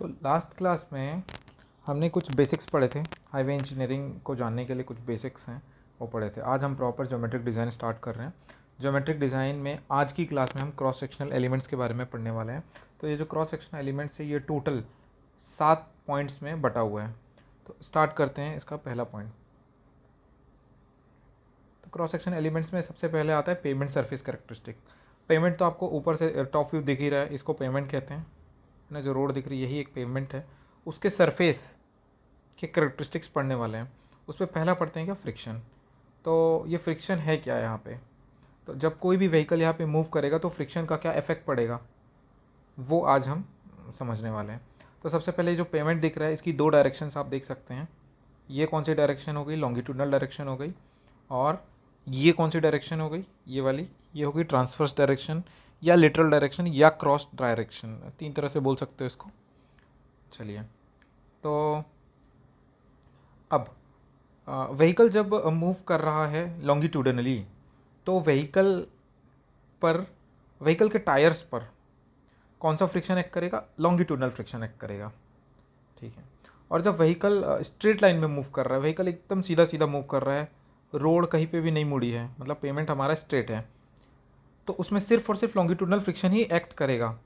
तो last class में हमने कुछ बेसिक्स पढ़े थे। हाईवे इंजीनियरिंग को जानने के लिए कुछ बेसिक्स हैं वो पढ़े थे। आज हम प्रॉपर ज्योमेट्रिक डिज़ाइन स्टार्ट कर रहे हैं। ज्योमेट्रिक डिज़ाइन में आज की क्लास में हम क्रॉस सेक्शनल एलिमेंट्स के बारे में पढ़ने वाले हैं। तो ये जो क्रॉस सेक्शनल एलिमेंट्स है ये टोटल 7 पॉइंट्स में बटा हुआ है। तो स्टार्ट करते हैं इसका पहला पॉइंट। तो क्रॉस सेक्शन एलिमेंट्स में सबसे पहले आता है पेमेंट सरफेस कैरेक्टरिस्टिक। पेमेंट तो आपको ऊपर से टॉप व्यू दिख ही रहा है, इसको पेमेंट कहते हैं ना। जो रोड दिख रही है यही एक पेमेंट है। उसके सरफेस के करेक्टरिस्टिक्स पढ़ने वाले हैं। उस पर पहला पढ़ते हैं क्या, फ्रिक्शन। तो ये फ्रिक्शन है क्या यहाँ पे। तो जब कोई भी व्हीकल यहाँ पे मूव करेगा तो फ्रिक्शन का क्या इफेक्ट पड़ेगा वो आज हम समझने वाले हैं। तो सबसे पहले जो पेमेंट दिख रहा है इसकी दो डायरेक्शंस आप देख सकते हैं। ये कौन सी डायरेक्शन हो गई, लॉन्गिट्यूडनल डायरेक्शन हो गई। और ये कौन सी डायरेक्शन हो गई, ये वाली, ये हो गई ट्रांसवर्स डायरेक्शन या लिटरल डायरेक्शन या क्रॉस डायरेक्शन। 3 तरह से बोल सकते हो इसको। चलिए, तो अब व्हीकल जब मूव कर रहा है लॉन्गिट्यूडनली तो व्हीकल के टायर्स पर कौन सा फ्रिक्शन एक्ट करेगा, लॉन्गिट्यूडनल फ्रिक्शन एक्ट करेगा। ठीक है। और जब व्हीकल स्ट्रेट लाइन में मूव कर रहा है, व्हीकल एकदम सीधा सीधा मूव कर रहा है, रोड कहीं पे भी नहीं मुड़ी है, मतलब पेमेंट हमारा स्ट्रेट है, तो उसमें सिर्फ और सिर्फ लॉन्गिट्यूडनल फ्रिक्शन ही एक्ट करेगा।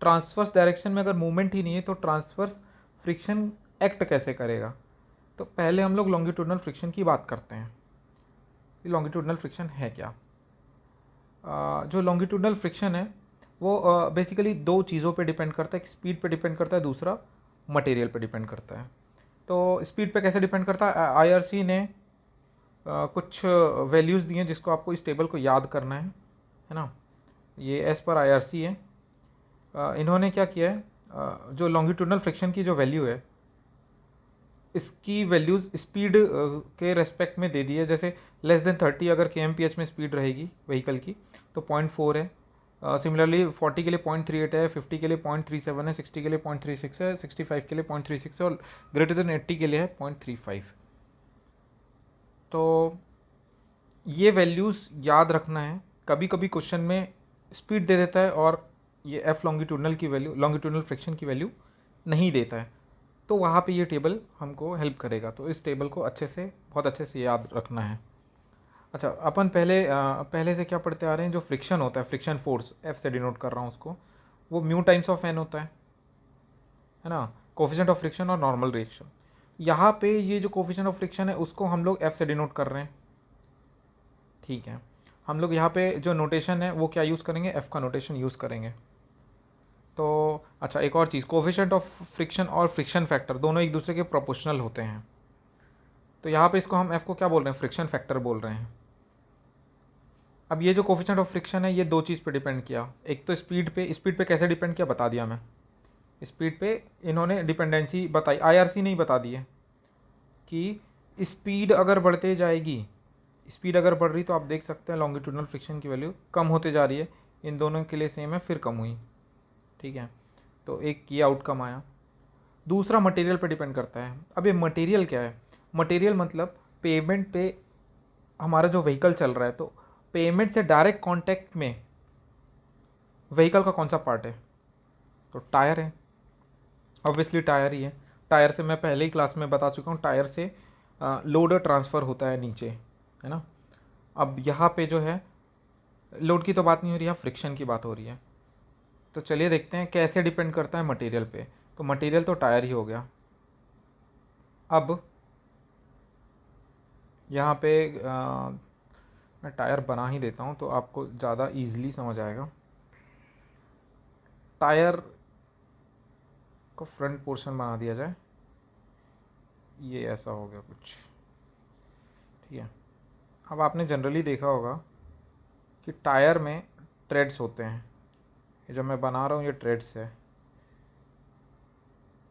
ट्रांसवर्स डायरेक्शन में अगर मूवमेंट ही नहीं है तो ट्रांसवर्स फ्रिक्शन एक्ट कैसे करेगा। तो पहले हम लोग लॉन्गिट्यूडनल फ्रिक्शन की बात करते हैं। लॉन्गिट्यूडनल फ्रिक्शन है क्या। जो लॉन्गिट्यूडनल फ्रिक्शन है वो बेसिकली दो चीज़ों पे डिपेंड करता है। एक स्पीड पे डिपेंड करता है, दूसरा मटेरियल पे डिपेंड करता है। तो स्पीड पे कैसे डिपेंड करता है, आईआरसी ने कुछ वैल्यूज़ दी हैं जिसको आपको इस टेबल को याद करना है ना। ये एज पर आईआरसी है। इन्होंने क्या किया है, जो लॉन्गिट्यूडनल फ्रिक्शन की जो वैल्यू है इसकी वैल्यूज़ स्पीड के रेस्पेक्ट में दे दी है। जैसे लेस देन 30 अगर kmph में स्पीड रहेगी व्हीकल की तो 0.4 है। सिमिलरली 40 के लिए 0.38 है, 50 के लिए 0.37 है, 60 के लिए 0.36 है, 65 के लिए 0.36 है और ग्रेटर देन 80 के लिए है 0.35। तो ये वैल्यूज़ याद रखना है। कभी कभी क्वेश्चन में स्पीड दे देता है और ये एफ लॉन्गिट्यूडनल की वैल्यू, लॉन्गिट्यूडनल फ्रिक्शन की वैल्यू नहीं देता है, तो वहाँ पे ये टेबल हमको हेल्प करेगा। तो इस टेबल को अच्छे से, बहुत अच्छे से याद रखना है। अच्छा, अपन पहले से क्या पढ़ते आ रहे हैं, जो फ्रिक्शन होता है, फ्रिक्शन फोर्स, एफ से डिनोट कर रहा हूँ उसको, वो म्यू टाइम्स ऑफ एन होता है ना, कोफिशिएंट ऑफ फ्रिक्शन और नॉर्मल रिएक्शन। यहाँ पे ये जो कोफिशिएंट ऑफ फ्रिक्शन है उसको हम लोग एफ से डिनोट कर रहे हैं। ठीक है, हम लोग यहाँ पे जो नोटेशन है वो क्या यूज़ करेंगे, एफ का नोटेशन यूज़ करेंगे। तो अच्छा, एक और चीज़, कोफिशिएंट ऑफ फ्रिक्शन और फ्रिक्शन फैक्टर दोनों एक दूसरे के प्रोपोर्शनल होते हैं। तो यहाँ पे इसको हम एफ को क्या बोल रहे हैं, फ्रिक्शन फैक्टर बोल रहे हैं। अब ये जो कोफिशिएंट ऑफ फ्रिक्शन है ये दो चीज़ पे डिपेंड किया। एक तो स्पीड पे कैसे डिपेंड किया बता दिया मैं। स्पीड पे इन्होंने डिपेंडेंसी बताई, आईआरसी नहीं बता दी है कि स्पीड अगर बढ़ते जाएगी, स्पीड अगर बढ़ रही तो आप देख सकते हैं लॉन्गिट्यूडनल फ्रिक्शन की वैल्यू कम होते जा रही है। इन दोनों के लिए सेम है, फिर कम हुई। ठीक है, तो एक ये आउटकम आया। दूसरा मटेरियल पे डिपेंड करता है। अब ये मटेरियल क्या है, मटेरियल मतलब पेमेंट पे हमारा जो व्हीकल चल रहा है, तो पेमेंट से डायरेक्ट कांटेक्ट में व्हीकल का कौन सा पार्ट है, तो टायर है। ऑब्वियसली टायर ही है। टायर से मैं पहले ही क्लास में बता चुका हूँ, टायर से लोड ट्रांसफ़र होता है नीचे, है ना। अब यहाँ पे जो है लोड की तो बात नहीं हो रही है, फ्रिक्शन की बात हो रही है। तो चलिए देखते हैं कैसे डिपेंड करता है मटेरियल पे। तो मटेरियल तो टायर ही हो गया। अब यहाँ पे मैं टायर बना ही देता हूँ तो आपको ज़्यादा ईजिली समझ आएगा। टायर को फ्रंट पोर्शन बना दिया जाए, ये ऐसा हो गया कुछ। ठीक है, अब आपने जनरली देखा होगा कि टायर में ट्रेड्स होते हैं। ये जो मैं बना रहा हूँ ये ट्रेड्स है,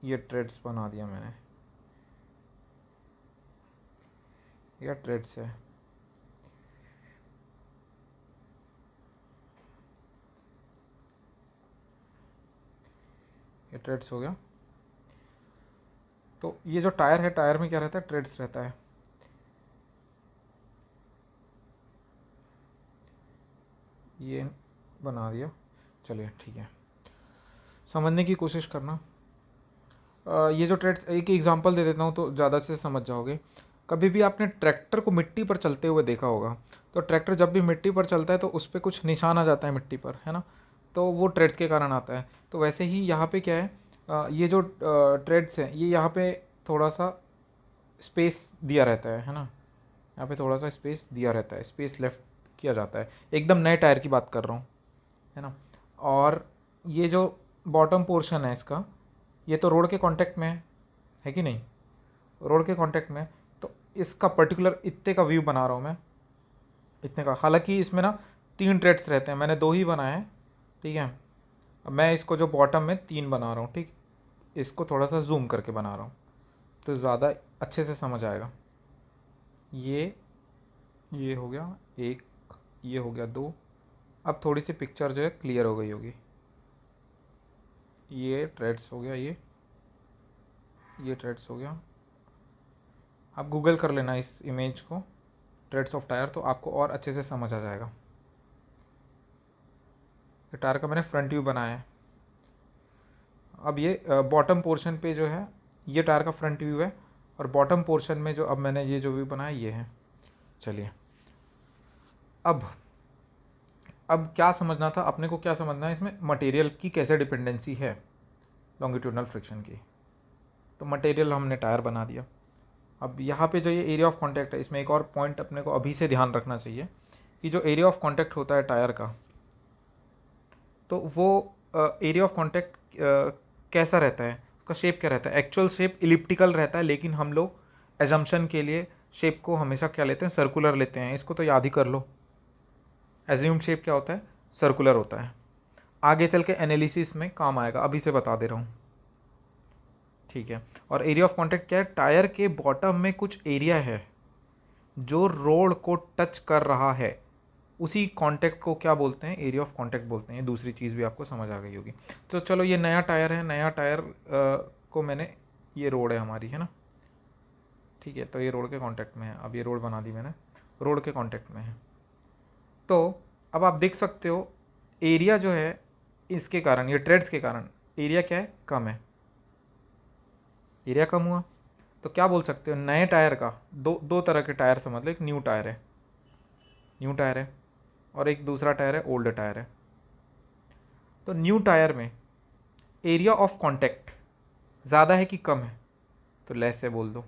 ये ट्रेड्स बना दिया मैंने, ये ट्रेड्स है। ये ट्रेड्स हो गया। तो ये जो टायर है, टायर में क्या रहता है, ट्रेड्स रहता है। ये बना दिया। चलिए ठीक है, समझने की कोशिश करना। ये जो ट्रेड्स, एक एग्जांपल दे देता हूँ तो ज़्यादा से समझ जाओगे। कभी भी आपने ट्रैक्टर को मिट्टी पर चलते हुए देखा होगा, तो ट्रैक्टर जब भी मिट्टी पर चलता है तो उस पर कुछ निशान आ जाता है मिट्टी पर, है ना, तो वो ट्रेड्स के कारण आता है। तो वैसे ही यहाँ पे क्या है, ये जो ट्रेड्स हैं ये यहाँ पे थोड़ा सा स्पेस दिया रहता है ना, यहाँ पे थोड़ा सा स्पेस दिया रहता है, स्पेस लेफ्ट किया जाता है। एकदम नए टायर की बात कर रहा हूँ, है ना। और ये जो बॉटम पोर्शन है इसका, ये तो रोड के कांटेक्ट में है कि नहीं, रोड के कांटेक्ट में। तो इसका पर्टिकुलर इतने का व्यू बना रहा हूँ मैं, इतने का। हालांकि इसमें ना 3 ट्रेड्स रहते हैं, मैंने 2 ही बनाए हैं, ठीक है। अब मैं इसको जो बॉटम में 3 बना रहा हूँ, ठीक, इसको थोड़ा सा जूम करके बना रहा हूँ तो ज़्यादा अच्छे से समझ आएगा। ये हो गया 1, ये हो गया 2। अब थोड़ी सी पिक्चर जो है क्लियर हो गई होगी। ये ट्रेड्स हो गया, ये ट्रेड्स हो गया। आप गूगल कर लेना इस इमेज को, ट्रेड्स ऑफ टायर, तो आपको और अच्छे से समझ आ जाएगा। ये टायर का मैंने फ्रंट व्यू बनाया है। अब ये बॉटम पोर्शन पे जो है ये टायर का फ्रंट व्यू है, और बॉटम पोर्शन में जो अब मैंने ये जो व्यू बनाया ये है। चलिए अब क्या समझना था अपने को, क्या समझना है इसमें, मटेरियल की कैसे डिपेंडेंसी है लॉन्गिट्यूडनल फ्रिक्शन की। तो मटेरियल हमने टायर बना दिया। अब यहाँ पे जो ये एरिया ऑफ कांटेक्ट है, इसमें एक और पॉइंट अपने को अभी से ध्यान रखना चाहिए कि जो एरिया ऑफ कांटेक्ट होता है टायर का, तो वो एरिया ऑफ कांटेक्ट कैसा रहता है, उसका शेप क्या रहता है। एक्चुअल शेप इलिप्टिकल रहता है, लेकिन हम लोग एजम्पशन के लिए शेप को हमेशा क्या लेते हैं, सर्कुलर लेते हैं। इसको तो याद ही कर लो, एज्यूम्ड शेप क्या होता है, सर्कुलर होता है। आगे चल के एनालिसिस में काम आएगा, अभी से बता दे रहा हूँ, ठीक है। और एरिया ऑफ कांटेक्ट क्या है, टायर के बॉटम में कुछ एरिया है जो रोड को टच कर रहा है, उसी कांटेक्ट को क्या बोलते हैं, एरिया ऑफ कांटेक्ट बोलते हैं। दूसरी चीज़ भी आपको समझ आ गई होगी। तो चलो ये नया टायर है, नया टायर को मैंने, ये रोड है हमारी, है ना, ठीक है। तो ये रोड के कांटेक्ट में है, अब ये रोड बना दी मैंने, रोड के कांटेक्ट में है। तो अब आप देख सकते हो एरिया जो है इसके कारण, ये ट्रेड्स के कारण एरिया क्या है, कम है, एरिया कम हुआ। तो क्या बोल सकते हो, नए टायर का दो तरह के टायर समझ लो, एक न्यू टायर है, और एक दूसरा टायर है, ओल्ड टायर है। तो न्यू टायर में एरिया ऑफ कांटेक्ट ज़्यादा है कि कम है, तो लेस है बोल दो।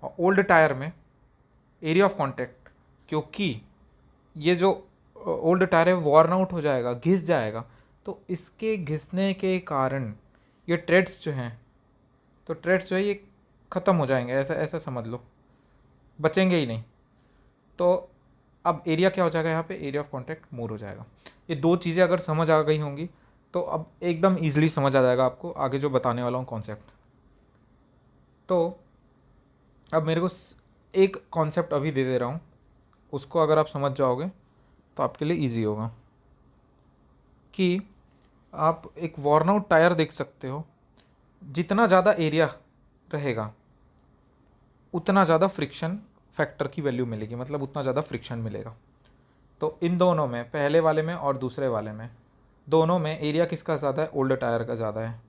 और ओल्ड टायर में एरिया ऑफ कांटेक्ट, क्योंकि ये जो ओल्ड टायर है वॉर्न आउट हो जाएगा, घिस जाएगा, तो इसके घिसने के कारण ये ट्रेड्स जो हैं, तो ट्रेड्स जो है ये ख़त्म हो जाएंगे, ऐसा ऐसा समझ लो, बचेंगे ही नहीं। तो अब एरिया क्या हो जाएगा, यहाँ पे एरिया ऑफ कांटेक्ट मोर हो जाएगा। ये 2 चीज़ें अगर समझ आ गई होंगी तो अब एकदम ईजिली समझ आ जाएगा आपको आगे जो बताने वाला हूँ कॉन्सेप्ट। तो अब मेरे को एक कॉन्सेप्ट अभी दे दे रहा हूँ, उसको अगर आप समझ जाओगे तो आपके लिए ईजी होगा। कि आप एक वॉर्न आउट टायर देख सकते हो, जितना ज़्यादा एरिया रहेगा उतना ज़्यादा फ्रिक्शन फैक्टर की वैल्यू मिलेगी, मतलब उतना ज़्यादा फ्रिक्शन मिलेगा। तो इन दोनों में, पहले वाले में और दूसरे वाले में, दोनों में एरिया किसका ज़्यादा है, ओल्ड टायर का ज़्यादा है।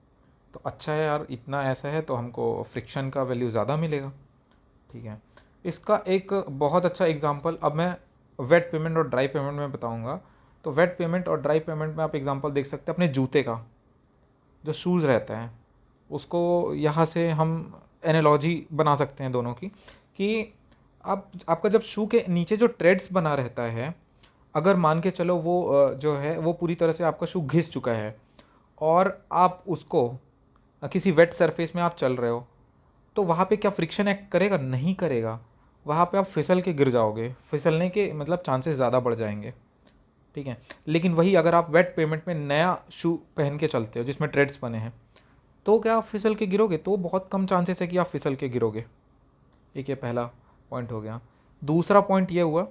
तो अच्छा है यार, इतना ऐसा है तो हमको फ्रिक्शन का वैल्यू ज़्यादा मिलेगा, ठीक है। इसका एक बहुत अच्छा एग्जांपल अब मैं वेट पेमेंट और ड्राई पेमेंट में बताऊंगा। तो वेट पेमेंट और ड्राई पेमेंट में आप एग्जांपल देख सकते हैं अपने जूते का, जो शूज़ रहता है उसको यहाँ से हम एनालॉजी बना सकते हैं दोनों की। कि आपका जब शू के नीचे जो ट्रेड्स बना रहता है, अगर मान के चलो वो जो है वो पूरी तरह से आपका शू घिस चुका है, और आप उसको किसी वेट सरफेस में आप चल रहे हो, तो वहाँ पे क्या फ्रिक्शन एक्ट करेगा, नहीं करेगा। वहाँ पे आप फिसल के गिर जाओगे, फिसलने के मतलब चांसेस ज़्यादा बढ़ जाएंगे, ठीक है। लेकिन वही अगर आप वेट पेमेंट में नया शू पहन के चलते हो जिसमें ट्रेड्स बने हैं, तो क्या आप फिसल के गिरोगे, तो बहुत कम चांसेस है कि आप फिसल के गिरोगे। एक ये पहला पॉइंट हो गया। दूसरा पॉइंट ये हुआ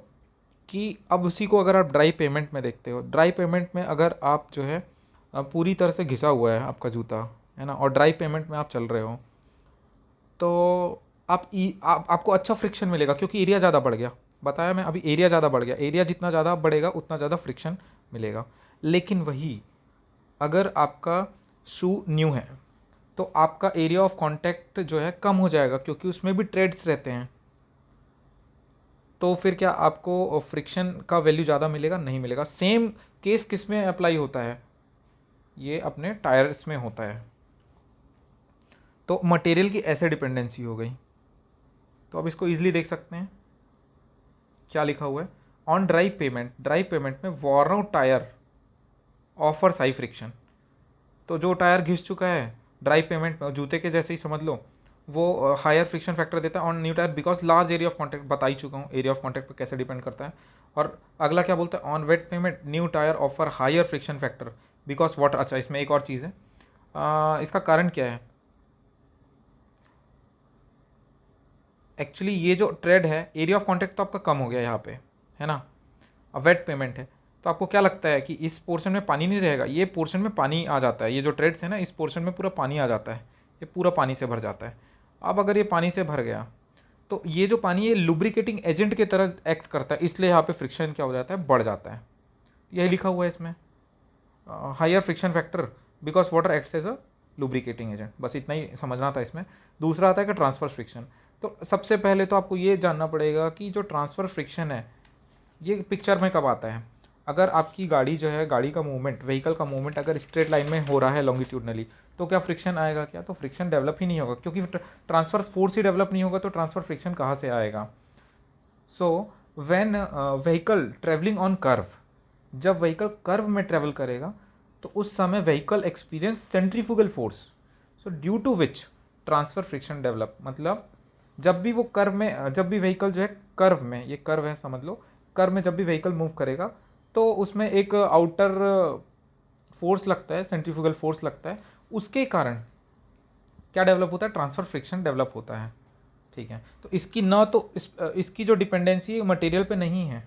कि अब उसी को अगर आप ड्राई पेमेंट में देखते हो, ड्राई पेमेंट में अगर आप जो है पूरी तरह से घिसा हुआ है आपका जूता, है ना, और ड्राई पेमेंट में आप चल रहे हो, तो आपको अच्छा फ्रिक्शन मिलेगा, क्योंकि एरिया ज़्यादा बढ़ गया। बताया मैं अभी, एरिया ज़्यादा बढ़ गया, एरिया जितना ज़्यादा बढ़ेगा उतना ज़्यादा फ्रिक्शन मिलेगा। लेकिन वही अगर आपका शू न्यू है, तो आपका एरिया ऑफ कांटेक्ट जो है कम हो जाएगा, क्योंकि उसमें भी ट्रेड्स रहते हैं। तो फिर क्या आपको फ्रिक्शन का वैल्यू ज़्यादा मिलेगा? नहीं मिलेगा। सेम केस किस में अप्लाई होता है? ये अपने टायर्स में होता है। तो मटेरियल की ऐसे डिपेंडेंसी हो गई। तो अब इसको इजीली देख सकते हैं, क्या लिखा हुआ है? ऑन ड्राई पेमेंट में worn out tyre offers high friction. तो जो टायर घिस चुका है ड्राई पेमेंट में, जूते के जैसे ही समझ लो, वो हायर फ्रिक्शन फैक्टर देता है on new tyre because large area of contact. बता ही चुका हूँ एरिया ऑफ कॉन्टैक्ट पर कैसे डिपेंड करता है। और अगला क्या बोलता है? On wet pavement new tyre offer higher friction factor because water. अच्छा, इसमें एक और चीज़ है, इसका कारण क्या है? एक्चुअली ये जो ट्रेड है, एरिया ऑफ कॉन्टैक्ट तो आपका कम हो गया यहाँ पे, है ना। अब वेट पेमेंट है, तो आपको क्या लगता है कि इस पोर्शन में पानी नहीं रहेगा? ये पोर्शन में पानी आ जाता है, ये जो ट्रेड्स है ना, इस पोर्शन में पूरा पानी आ जाता है, ये पूरा पानी से भर जाता है। अब अगर ये पानी से भर गया तो ये जो पानी, ये लुब्रिकेटिंग एजेंट की तरह एक्ट करता है, इसलिए यहाँ पे फ्रिक्शन क्या हो जाता है? बढ़ जाता है। यही लिखा हुआ है इसमें, higher friction factor because water acts as a lubricating agent. बस इतना ही समझना था इसमें। दूसरा आता है कि ट्रांसफर फ्रिक्शन। तो सबसे पहले तो आपको ये जानना पड़ेगा कि जो ट्रांसफर फ्रिक्शन है ये पिक्चर में कब आता है? अगर आपकी गाड़ी जो है, गाड़ी का मूवमेंट, व्हीकल का मूवमेंट अगर स्ट्रेट लाइन में हो रहा है लॉन्गिट्यूडनली, तो क्या फ्रिक्शन आएगा? क्या? तो फ्रिक्शन डेवलप ही नहीं होगा, क्योंकि ट्रांसफर फोर्स ही डेवलप नहीं होगा, तो ट्रांसफर फ्रिक्शन कहाँ से आएगा? So when vehicle travelling on curve, जब व्हीकल कर्व में ट्रेवल करेगा तो उस समय vehicle experience centrifugal force, so due to which transverse friction develop. मतलब जब भी वो कर्व में, जब भी व्हीकल जो है कर्व में, ये कर्व है समझ लो, कर्व में जब भी व्हीकल मूव करेगा तो उसमें एक आउटर फोर्स लगता है, सेंट्रीफ्यूगल फोर्स लगता है, उसके कारण क्या डेवलप होता है? ट्रांसफर फ्रिक्शन डेवलप होता है। ठीक है, तो इसकी न तो इसकी जो डिपेंडेंसी मटेरियल पे नहीं है,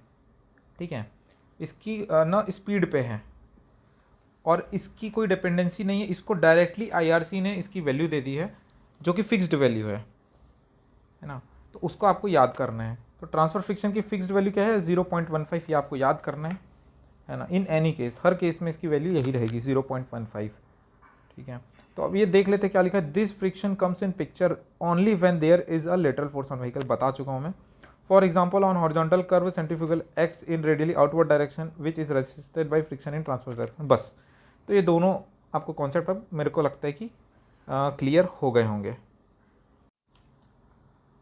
ठीक है, इसकी न स्पीड पे है और इसकी कोई डिपेंडेंसी नहीं है। इसको डायरेक्टली आईआरसी ने इसकी वैल्यू दे दी है जो कि फिक्स्ड वैल्यू है ना। तो उसको आपको याद करना है। तो ट्रांसफर फ्रिक्शन की फिक्स्ड वैल्यू क्या है? 0.15। ये आपको याद करना है ना। In any case, her case में इसकी वैल्यू यही रहेगी, 0.15। ठीक है, तो अब ये देख लेते क्या लिखा है। This friction comes in picture only when there is a lateral force on vehicle. बता चुका हूँ मैं। For example on horizontal curve centrifugal acts in radially outward direction which is resisted by friction in transverse direction. बस, तो ये दोनों आपको concept अब मेरे को लगता है कि क्लियर हो गए होंगे।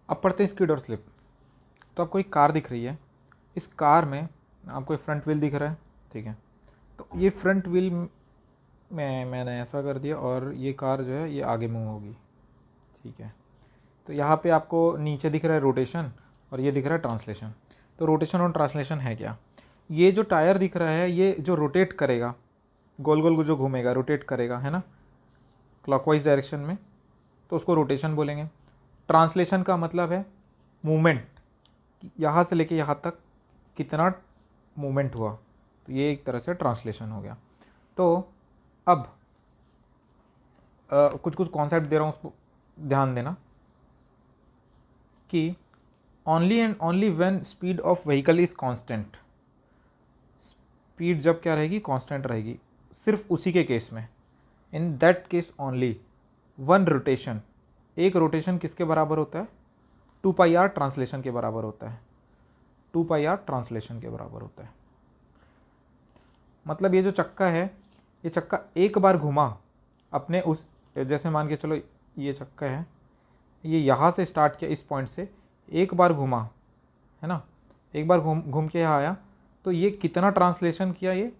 अब पढ़ते हैं स्किड और स्लिप। तो आपको एक कार दिख रही है, इस कार में आपको एक फ्रंट व्हील दिख रहा है, ठीक है। तो ये फ्रंट व्हील में मैंने ऐसा कर दिया और ये कार जो है ये आगे मूव होगी, ठीक है। तो यहाँ पे आपको नीचे दिख रहा है रोटेशन और ये दिख रहा है ट्रांसलेशन। तो रोटेशन और ट्रांसलेशन है क्या? ये जो टायर दिख रहा है ये जो रोटेट करेगा, गोल गोल जो घूमेगा, रोटेट करेगा, है ना, क्लॉकवाइज डायरेक्शन में, तो उसको रोटेशन बोलेंगे। ट्रांसलेशन का मतलब है मूवमेंट, यहाँ से लेके यहाँ तक कितना मूवमेंट हुआ, तो ये एक तरह से ट्रांसलेशन हो गया। तो अब कुछ कुछ कॉन्सेप्ट दे रहा हूँ, उसको ध्यान देना कि only and only when speed of vehicle is constant, speed जब क्या रहेगी? कांस्टेंट रहेगी, सिर्फ उसी के केस में। In that case only one rotation, एक रोटेशन किसके बराबर होता है? 2πr ट्रांसलेशन के बराबर होता है। 2πr ट्रांसलेशन के बराबर होता है। मतलब ये जो चक्का है, ये चक्का एक बार घुमा अपने उस, जैसे मान के चलो ये चक्का है, ये यहाँ से स्टार्ट किया, इस पॉइंट से एक बार घुमा, है ना, एक बार घूम के यहाँ आया, तो ये कितना ट्रांसलेशन किया? ये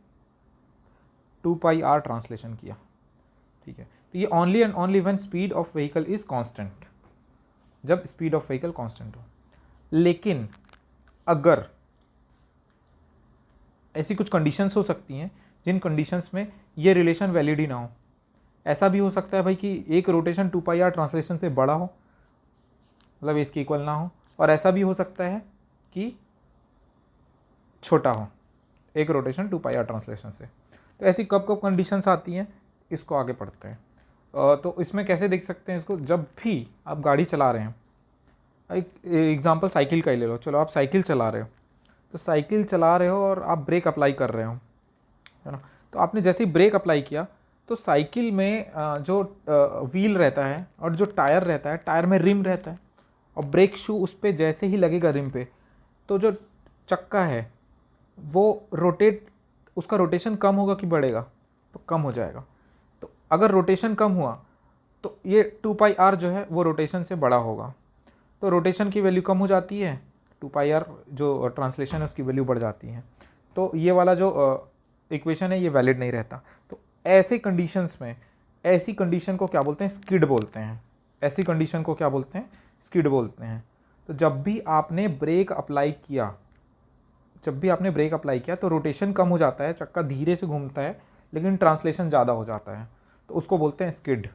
2πr ट्रांसलेशन किया, ठीक है। तो ये only and only when speed of vehicle is constant, जब स्पीड ऑफ व्हीकल कांस्टेंट हो। लेकिन अगर ऐसी कुछ कंडीशंस हो सकती हैं जिन कंडीशंस में ये रिलेशन वैलिड ही ना हो। ऐसा भी हो सकता है भाई कि एक रोटेशन 2πr ट्रांसलेशन से बड़ा हो, मतलब इसके इक्वल ना हो, और ऐसा भी हो सकता है कि छोटा हो एक रोटेशन 2πr ट्रांसलेशन से। तो ऐसी कब कब कंडीशंस आती हैं, इसको आगे पढ़ते हैं। तो इसमें कैसे देख सकते हैं इसको? जब भी आप गाड़ी चला रहे हैं, एक एग्जांपल साइकिल का ही ले लो, चलो आप साइकिल चला रहे हो, तो साइकिल चला रहे हो और आप ब्रेक अप्लाई कर रहे हो, है ना। तो आपने जैसे ही ब्रेक अप्लाई किया तो साइकिल में जो व्हील रहता है और जो टायर रहता है, टायर में रिम रहता है, और ब्रेक शू उस पर जैसे ही लगेगा रिम पे, तो जो चक्का है वो रोटेट, उसका रोटेशन कम होगा कि बढ़ेगा? तो कम हो जाएगा। तो अगर रोटेशन कम हुआ तो ये 2πr जो है वो रोटेशन से बड़ा होगा, तो रोटेशन की वैल्यू कम हो जाती है, 2πr जो ट्रांसलेशन है उसकी वैल्यू बढ़ जाती है। तो ये वाला जो इक्वेशन है ये वैलिड नहीं रहता। तो ऐसे कंडीशंस में, ऐसी कंडीशन को क्या बोलते हैं? स्किड बोलते हैं। ऐसी कंडीशन को क्या बोलते हैं? स्किड बोलते हैं। तो जब भी आपने ब्रेक अप्लाई किया, तो रोटेशन कम हो जाता है, चक्का धीरे से घूमता है, लेकिन ट्रांसलेशन ज़्यादा हो जाता है, तो उसको बोलते हैं स्किड।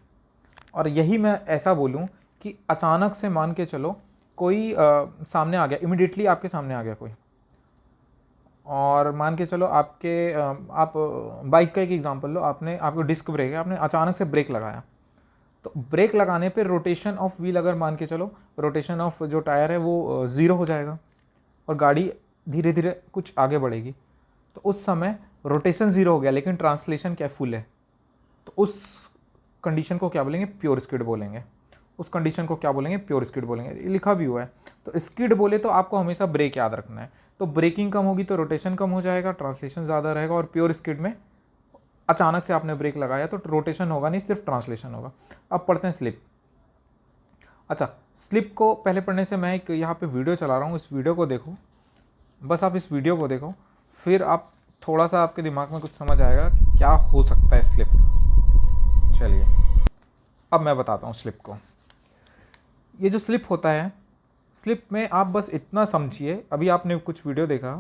और यही मैं ऐसा बोलूँ कि अचानक से मान के चलो कोई सामने आ गया, इमिडिएटली आपके सामने आ गया कोई, और मान के चलो आप बाइक का एक एग्जांपल लो, आपको डिस्क ब्रेक है, आपने अचानक से ब्रेक लगाया, तो ब्रेक लगाने पे रोटेशन ऑफ व्हील, अगर मान के चलो रोटेशन ऑफ जो टायर है वो 0 हो जाएगा और गाड़ी धीरे धीरे कुछ आगे बढ़ेगी, तो उस समय रोटेशन 0 हो गया लेकिन ट्रांसलेशन क्या फुल है, तो उस कंडीशन को क्या बोलेंगे? प्योर स्किड बोलेंगे। उस कंडीशन को क्या बोलेंगे? प्योर स्किड बोलेंगे। ये लिखा भी हुआ है। तो स्किड बोले तो आपको हमेशा ब्रेक याद रखना है। तो ब्रेकिंग कम होगी तो रोटेशन कम हो जाएगा, ट्रांसलेशन ज़्यादा रहेगा, और प्योर स्किड में अचानक से आपने ब्रेक लगाया तो रोटेशन होगा नहीं, सिर्फ ट्रांसलेशन होगा। अब पढ़ते हैं स्लिप। अच्छा, स्लिप को पहले पढ़ने से मैं एक यहाँ पे वीडियो चला रहा हूँ, इस वीडियो को देखो, बस आप इस वीडियो को देखो, फिर आप थोड़ा सा आपके दिमाग में कुछ समझ आएगा कि क्या हो सकता है स्लिप। चलिए अब मैं बताता हूँ स्लिप को। ये जो स्लिप होता है, स्लिप में आप बस इतना समझिए, अभी आपने कुछ वीडियो देखा,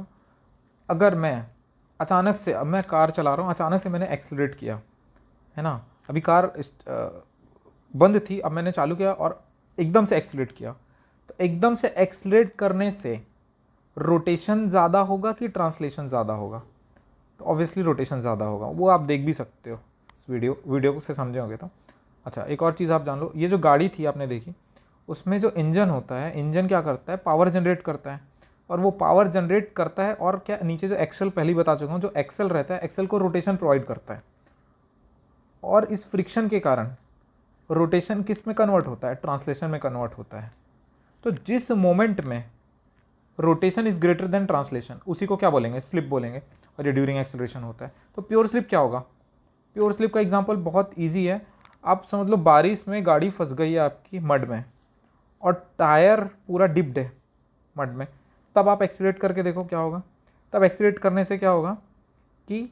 अगर मैं अचानक से, अब मैं कार चला रहा हूँ, अचानक से मैंने एक्सीलरेट किया, है ना, अभी कार बंद थी, अब मैंने चालू किया और एकदम से एक्सीलरेट किया, तो एकदम से एक्सीलरेट करने से रोटेशन ज़्यादा होगा कि ट्रांसलेशन ज़्यादा होगा? तो ऑब्वियसली रोटेशन ज़्यादा होगा, वो आप देख भी सकते हो वीडियो से समझे होंगे तो। अच्छा, एक और चीज़ आप जान लो, ये जो गाड़ी थी आपने देखी, उसमें जो इंजन होता है, इंजन क्या करता है? पावर जनरेट करता है, और वो पावर जनरेट करता है, और क्या नीचे जो एक्सल पहले ही बता चुका हूँ, जो एक्सल रहता है, एक्सल को रोटेशन प्रोवाइड करता है, और इस फ्रिक्शन के कारण रोटेशन किस में कन्वर्ट होता है? ट्रांसलेशन में कन्वर्ट होता है। तो जिस मोमेंट में rotation is greater than translation, उसी को क्या बोलेंगे? स्लिप बोलेंगे, और ये ड्यूरिंग एक्सेलरेशन होता है। तो प्योर स्लिप क्या होगा? प्योर स्लिप का एग्जांपल बहुत इजी है, आप समझ लो बारिश में गाड़ी फंस गई है आपकी मड में, और टायर पूरा डिप्ड है मड में, तब आप एक्सीलरेट करके देखो क्या होगा। तब एक्सीलरेट करने से क्या होगा कि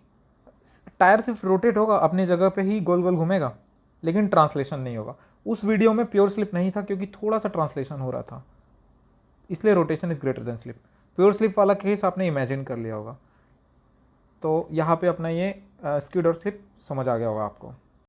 टायर सिर्फ रोटेट होगा, अपनी जगह पे ही गोल गोल घूमेगा, लेकिन ट्रांसलेशन नहीं होगा। उस वीडियो में प्योर स्लिप नहीं था क्योंकि थोड़ा सा ट्रांसलेशन हो रहा था, इसलिए rotation is greater than slip. Pure slip वाला केस आपने इमेजिन कर लिया होगा। तो यहाँ पे अपना ये स्किड और स्लिप समझ आ गया होगा आपको।